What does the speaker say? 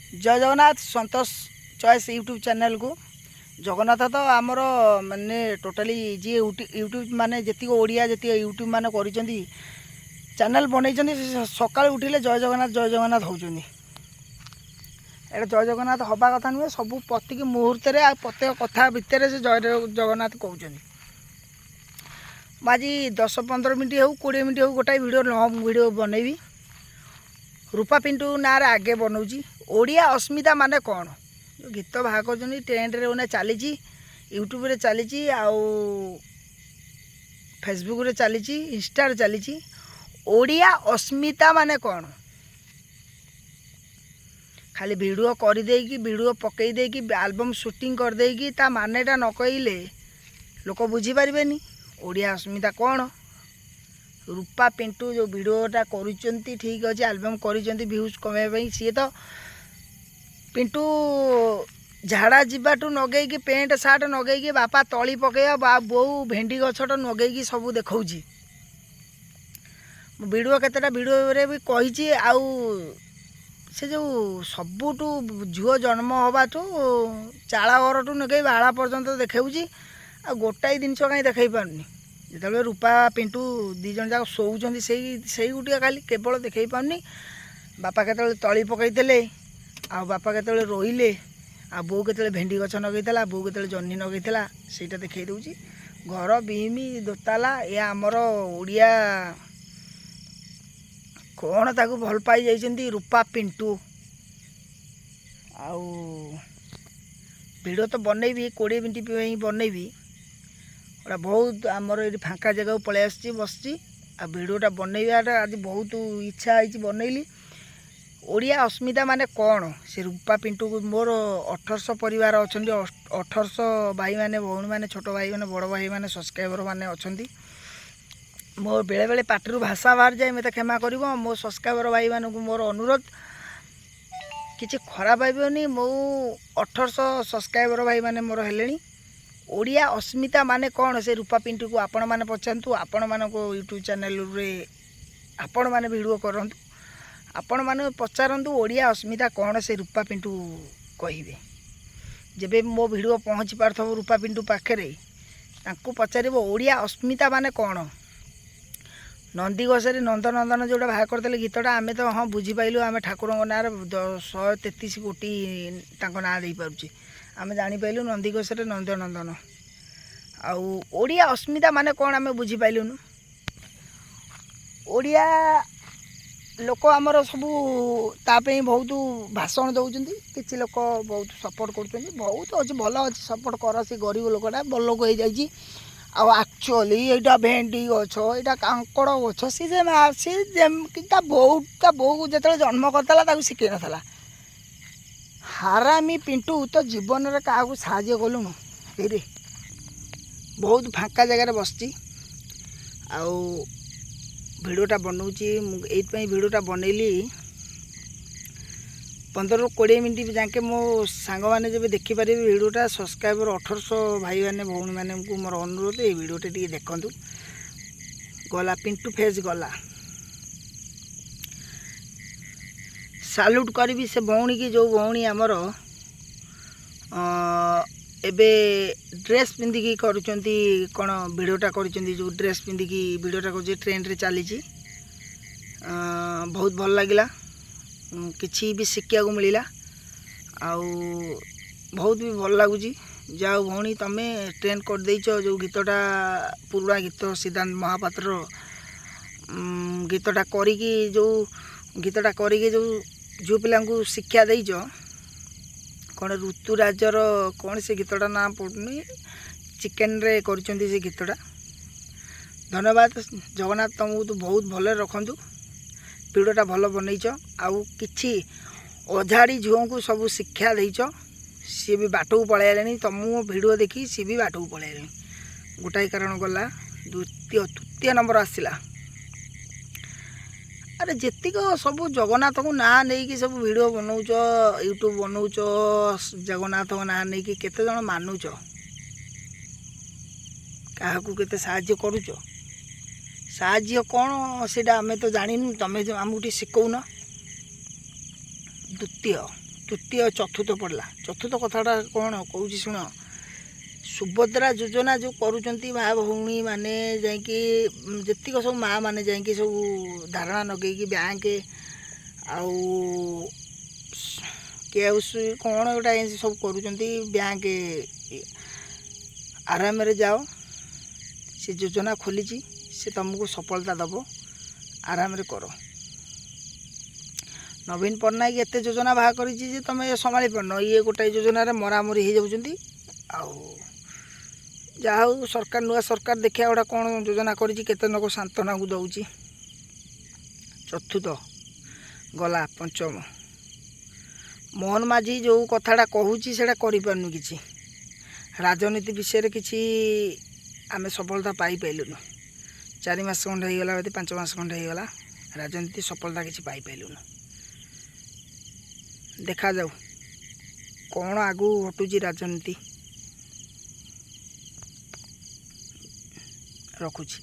जय जगन्नाथ संतोष choice YouTube channel को जगन्नाथ तो आमर माने टोटाली जी यूट्यूब माने जी ओडिया जी यूट्यूब माने कर चैनल बन सकाल उठिले जय जगन्नाथ होचुंदी। एटा जय जगन्नाथ हवा कथा नुहे सब प्रत्येक मुहूर्त प्रत्येक कथा भितर से जय जगन्नाथ कहते। आज 10-15 मिनट हो 20 मिनट हो गोटाए वीडियो बनैबी रूपा पिंटू ना आगे बनाऊँगी ओडिया अस्मिता माने कौन जो गीत बाहर कर ट्रेंड रे चली यूट्यूब रे चली आउ फेसबुक रे चली इंस्टा रे चली ओडिया अस्मिता माने कौन खाली वीडियो कर देकी वीडियो पकई देकी एल्बम शूटिंग कर देकी ता मानेटा न कहले लोक बुझी पारिबेनी ओडिया अस्मिता कौन। रूपा पिंटू जो वीडियोटा करुँच ठीक अच्छे एल्बम कर व्यूज कमाई सी तो पिंटू झाड़ा जीवाठू नगेकी पेंट सार्ट नगेकी बापा तली पकड़ा बो भेंडी गछट नगेकी सब देखा वीडियो केतेटा वीडियो भी कही आउ से जो सबुठू झुओ जन्म हवाठू चाला घरठू नगे बाड़ा पर्यंत देखाऊँगी आ गोटाए जिनस कहीं देखई पारनी जो रूपा पिंटू दी जन जाक शोचती से गुटिया खाली केवल देखई पारनी बापा केतले तली पकईले आ बापा केतले रोइले आ बो केतले भेंडी गछ नगेला बो केतले जह्नी नगेला सेटा देखई दउची घर बीमी दोताला ये आमर ओडिया कौन ताकू भल पाई जाइछंती रूपा पिंटू आउ वीडियो तो बनैबी 20 मिनट बनैबी बहुत आमर ये फाँका जगह पलि आसी बस वीडियोटा बनैबाटा आज बहुत इच्छा है बनैली ओडिया अस्मिता माने कौन से रूपा पिंटू को मोर 1800 परिवार अच्छा 1800 भाई माने भौणी माने छोट भाई माने बड़ भाई माने सब्सक्राइबर माने अच्छा मो बेले बेले पाटिरू भाषा बाहर जाए मत क्षमा कर मो सब्सक्राइबर भाई मानक मोर अनुरोध किसी खराब भाई मो 1800 सब्सक्राइबर भाई माने मोर हेलेनी ओडिया अस्मिता माने कौन से रूपा पिंटू को आपण माने पचारतु आपण मान को यूट्यूब चैनल रे आपण माने वीडियो करंतु आपण माने पचारतु ओडिया अस्मिता कौन से रूपा पिंटू कहिबे जेबे मो वीडियो पहुँची पारथबो रूपा पिंटू पाखरे तांको पचारिबो ओडिया अस्मिता माने कौन। नंदीघोष नंदनंदन जोटा बाहर करते गीतटा आमे तो हाँ बुझीपाइलु आमे ठाकुर ना 133 कोटी ना दे पारुचे आमे जानीपाइलु नंदीघोष नंदनंदन आउ ओडिया अस्मिता माने कौन आमे बुझीपाइलुनु। ओडिया लोक आमर सबू तापे बहुत भाषण दौरान किसी लोक बहुत सपोर्ट कर बहुत अच्छे भल अच्छे सपोर्ट कर से गरीब लोकटा बड़ लोक हो जाए आक्चुअली यहाँ भेंडी गछ यहाँ कांकड़ गछ सी ता बो को जो जन्म करता शिखे नाला हारामी पिंटू तो जीवन में क्या साहय कलुनु रे बहुत फाँका जगार बसची आउ वीडियोटा बनाऊँगी ये वीडियोटा बनैली 15-20 मिनट जाके मो सांग मैंने जब देखिपारे वीडियोटा सब्सक्राइबर 1800 भाई मैंने भौणी मैंने मोर अनुरोध ये वीडियोटा टी देखूँ गला पिंटू फेज गला साल्यूट करी से भौणी की जो भौणी आमर एबे ड्रेस पिंधिकी करुँच कौन वीडियोटा कर जो ड्रेस पिंधिकी वीडियोटा कर ट्रेंड रे चली बहुत भल लगिला किसी भी शिक्षा को मिला आउ बहुत भी भल लगुच जाओ भौणी तमे ट्रेंड कर देइछ जो गीतटा पुराना गीत सिद्धांत महापात्र गीतटा करिकी जो गीतटा करिकी जो पिला को शिक्षा देइछ कौन ऋतुराजर कौन से गीतटा ना पड़ुनी चिकेन रे करुँच से गीतटा धन्यवाद जगन्नाथ तुमको तो बहुत भल रखु वीडियोटा भल बनईच आउ किछि अझाड़ी झुओं को सब शिक्षा देच सी भी बाटू पलैले तुम वीडियो देखी सी भी बाटू पलैले गोटाए कारण गला तृतीय नंबर आसला अरे जेतिक सब जगन्नाथ को ना नहीं कि सब वीडियो बनाऊच यूट्यूब बनाऊच जगन्नाथ को ना नहीं कि केते जन मानुच क्या केते साहाय्य करुच साहाय्य कौन से आमे तो जानिनु तमे आमको टी शिखौन। द्वितीय ତୃତୀୟ ଚତୁର୍ଥ ପଡ଼ିଲା। ଚତୁର୍ଥ କଥାଟା କ'ଣ କହୁଛି ଶୁଣ। ସୁଭଦ୍ରା ଯୋଜନା ଯେଉଁ କରୁଛନ୍ତି ମା ଭଉଣୀ ମାନେ ଯାଇକି ଯେତିକ ସବୁ ମା ମାନେ ଯାଇକି ସବୁ ଧାରଣା ଲଗେଇକି ବ୍ୟାଙ୍କ ଆଉ କେଉସି କ'ଣ ଗୋଟା ଏମିତି ସବୁ କରୁଛନ୍ତି। ବ୍ୟାଙ୍କ ଆରାମରେ ଯାଅ, ସେ ଯୋଜନା ଖୋଲିଛି, ସେ ତୁମକୁ ସଫଳତା ଦେବ। ଆରାମରେ କର। ନବୀନ ପଟ୍ଟନାୟକ ଏତେ ଯୋଜନା ବାହାର କରିଛି ଯେ ତୁମେ ସମ୍ଭାଳି ପାରୁନ। ଇଏ ଗୋଟାଏ ଯୋଜନାରେ ମରାମରି ହେଇଯାଉଛନ୍ତି। ଆଉ ଯାହା ହଉ ସରକାର, ନୂଆ ସରକାର ଦେଖିବା ଗୋଟା କ'ଣ ଯୋଜନା କରିଛି, କେତେ ଲୋକ ସାନ୍ତ୍ୱନାକୁ ଦେଉଛି। ଚତୁର୍ଥ ଗଲା। ପଞ୍ଚମ, ମୋହନ ମାଝୀ ଯେଉଁ କଥାଟା କହୁଛି ସେଇଟା କରିପାରୁନି କିଛି। ରାଜନୀତି ବିଷୟରେ କିଛି ଆମେ ସଫଳତା ପାଇପାରିଲୁନୁ। 4 ମାସ ଖଣ୍ଡେ ହେଇଗଲା, 5 ମାସ ଖଣ୍ଡେ ହେଇଗଲା, ରାଜନୀତି ସଫଳତା କିଛି ପାଇପାରିଲୁନୁ। ଦେଖାଯାଉ କ'ଣ ଆଗକୁ ଘଟୁଛି ରାଜନୀତି। ରଖୁଛି।